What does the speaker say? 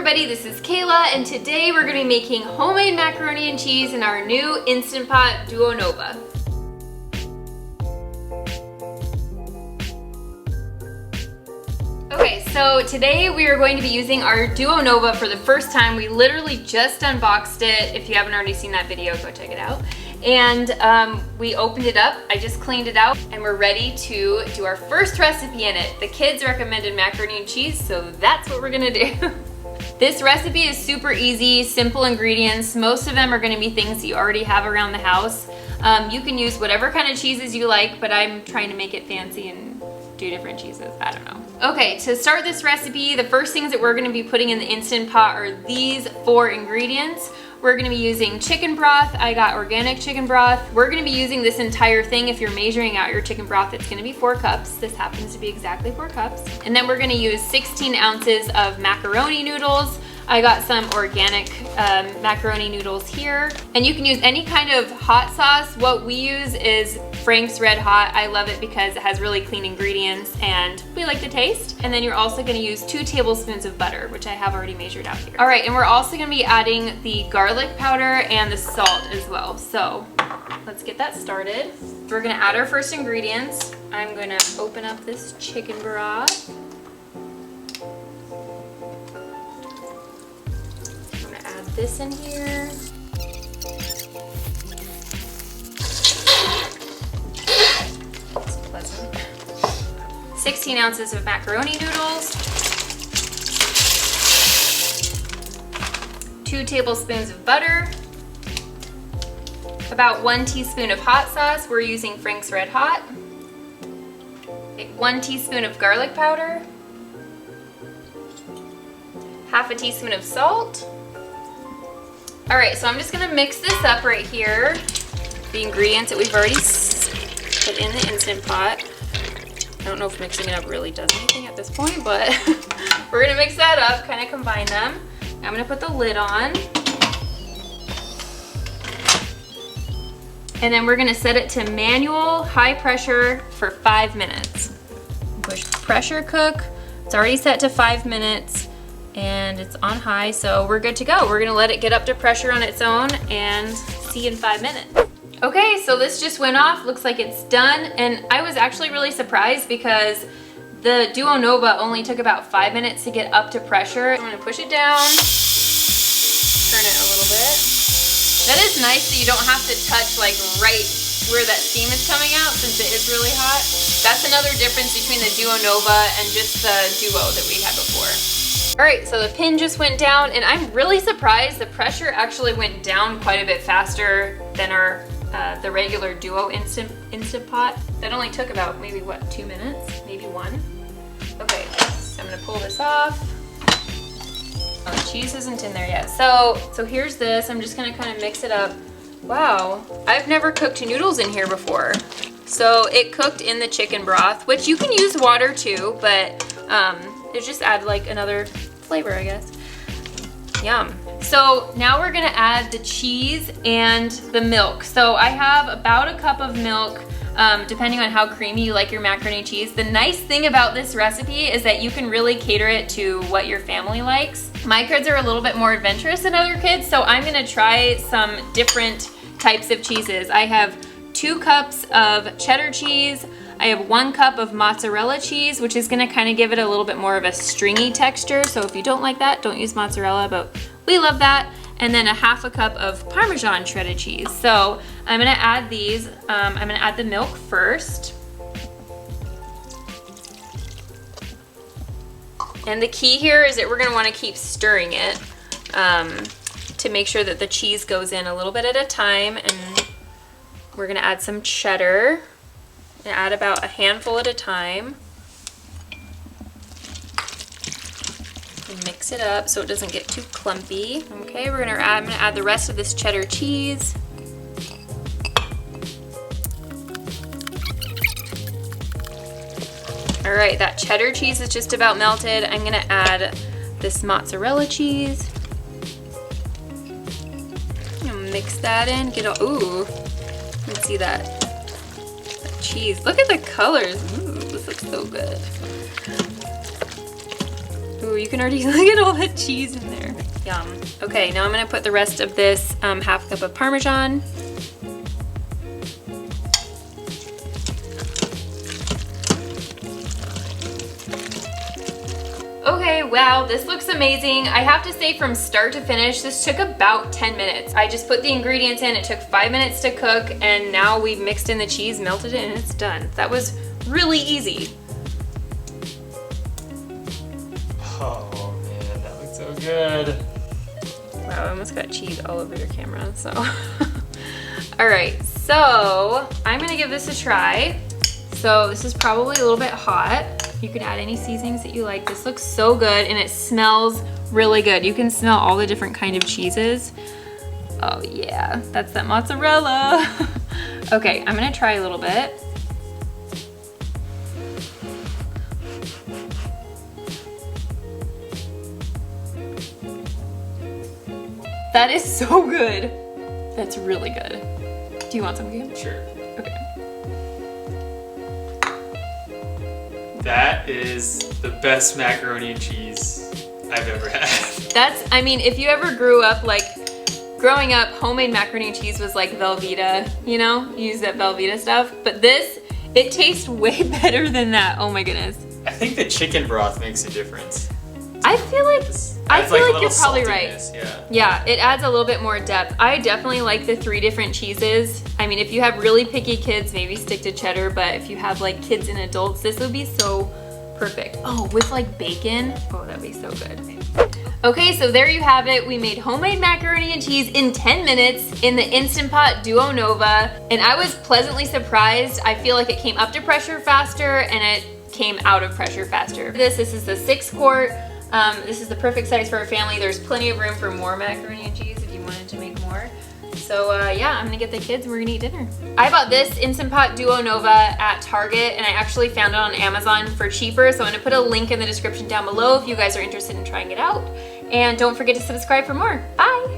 everybody, this is Kayla, and today we're going to be making homemade macaroni and cheese in our new Instant Pot Duo Nova. Okay, so today we are going to be using our Duo Nova for the first time. We literally just unboxed it. If you haven't already seen that video, go check it out. And we opened it up, I just cleaned it out, and we're ready to do our first recipe in it. The kids recommended macaroni and cheese, so that's what we're gonna do. This recipe is super easy, simple ingredients. Most of them are gonna be things that you already have around the house. You can use whatever kind of cheeses you like, but I'm trying to make it fancy and do different cheeses, I don't know. Okay, to start this recipe, the first things that we're gonna be putting in the Instant Pot are these 4 ingredients. We're gonna be using chicken broth. I got organic chicken broth. We're gonna be using this entire thing. If you're measuring out your chicken broth, it's gonna be 4 cups. This happens to be exactly 4 cups. And then we're gonna use 16 ounces of macaroni noodles. I got some organic macaroni noodles here. And you can use any kind of hot sauce. What we use is Frank's Red Hot. I love it because it has really clean ingredients and we like the taste. And then you're also gonna use 2 tablespoons of butter, which I have already measured out here. All right, and we're also gonna be adding the garlic powder and the salt as well. So let's get that started. We're gonna add our first ingredients. I'm gonna open up this chicken broth. This in here. That's pleasant. 16 ounces of macaroni noodles. 2 tablespoons of butter. About 1 teaspoon of hot sauce. We're using Frank's Red Hot. 1 teaspoon of garlic powder. Half a teaspoon of salt. All right, so I'm just gonna mix this up right here. The ingredients that we've already put in the Instant Pot. I don't know if mixing it up really does anything at this point, but we're gonna mix that up, kind of combine them. I'm gonna put the lid on. And then we're gonna set it to manual high pressure for 5 minutes. Push pressure cook. It's already set to 5 minutes. And it's on high, so we're good to go. We're gonna let it get up to pressure on its own and see in 5 minutes. Okay, so this just went off, looks like it's done, and I was actually really surprised because the Duo Nova only took about 5 minutes to get up to pressure. I'm gonna push it down, turn it a little bit. That is nice that you don't have to touch like right where that steam is coming out since it is really hot. That's another difference between the Duo Nova and just the Duo that we had before. All right, so the pin just went down, and I'm really surprised the pressure actually went down quite a bit faster than our the regular Duo Instant Pot. That only took about maybe, what, 2 minutes? Maybe 1? Okay, so I'm gonna pull this off. Oh, the cheese isn't in there yet. So here's this. I'm just gonna kind of mix it up. Wow, I've never cooked noodles in here before. So it cooked in the chicken broth, which you can use water too, but it just add like another flavor, I guess. Yum. So now we're gonna add the cheese and the milk. So I have about a cup of milk, depending on how creamy you like your macaroni and cheese. The nice thing about this recipe is that you can really cater it to what your family likes. My kids are a little bit more adventurous than other kids, so I'm gonna try some different types of cheeses. I have 2 cups of cheddar cheese. I have 1 cup of mozzarella cheese, which is gonna kind of give it a little bit more of a stringy texture. So if you don't like that, don't use mozzarella, but we love that. And then a half a cup of Parmesan shredded cheese. So I'm gonna add these. I'm gonna add the milk first. And the key here is that we're gonna wanna keep stirring it to make sure that the cheese goes in a little bit at a time. And we're gonna add some cheddar. And add about a handful at a time. And mix it up so it doesn't get too clumpy. Okay, I'm gonna add the rest of this cheddar cheese. All right, that cheddar cheese is just about melted. I'm gonna add this mozzarella cheese. Mix that in, get all, ooh, you can see that. Cheese. Look at the colors. Ooh, this looks so good. Ooh, you can already look at all that cheese in there. Yum. Okay, now I'm gonna put the rest of this half cup of Parmesan. Okay, wow, this looks amazing. I have to say from start to finish, this took about 10 minutes. I just put the ingredients in, it took 5 minutes to cook, and now we've mixed in the cheese, melted it, and it's done. That was really easy. Oh man, that looks so good. Wow, I almost got cheese all over your camera, so. All right, so I'm gonna give this a try. So this is probably a little bit hot. You can add any seasonings that you like. This looks so good and it smells really good. You can smell all the different kind of cheeses. Oh yeah, that's that mozzarella. Okay, I'm gonna try a little bit. That is so good. That's really good. Do you want some, Kim? Sure. Okay. That is the best macaroni and cheese I've ever had. That's, I mean, if you ever grew up, like, growing up, homemade macaroni and cheese was like Velveeta, you know? You use that Velveeta stuff. But this, it tastes way better than that. Oh my goodness. I think the chicken broth makes a difference. I feel like you're probably right. Yeah. Yeah, it adds a little bit more depth. I definitely like the 3 different cheeses. I mean, if you have really picky kids, maybe stick to cheddar, but if you have like kids and adults, this would be so perfect. Oh, with like bacon. Oh, that'd be so good. Okay, so there you have it. We made homemade macaroni and cheese in 10 minutes in the Instant Pot Duo Nova, and I was pleasantly surprised. I feel like it came up to pressure faster and it came out of pressure faster. This is the 6 quart. This is the perfect size for a family. There's plenty of room for more macaroni and cheese if you wanted to make more. So yeah, I'm gonna get the kids and we're gonna eat dinner. I bought this Instant Pot Duo Nova at Target and I actually found it on Amazon for cheaper. So I'm gonna put a link in the description down below if you guys are interested in trying it out. And don't forget to subscribe for more. Bye!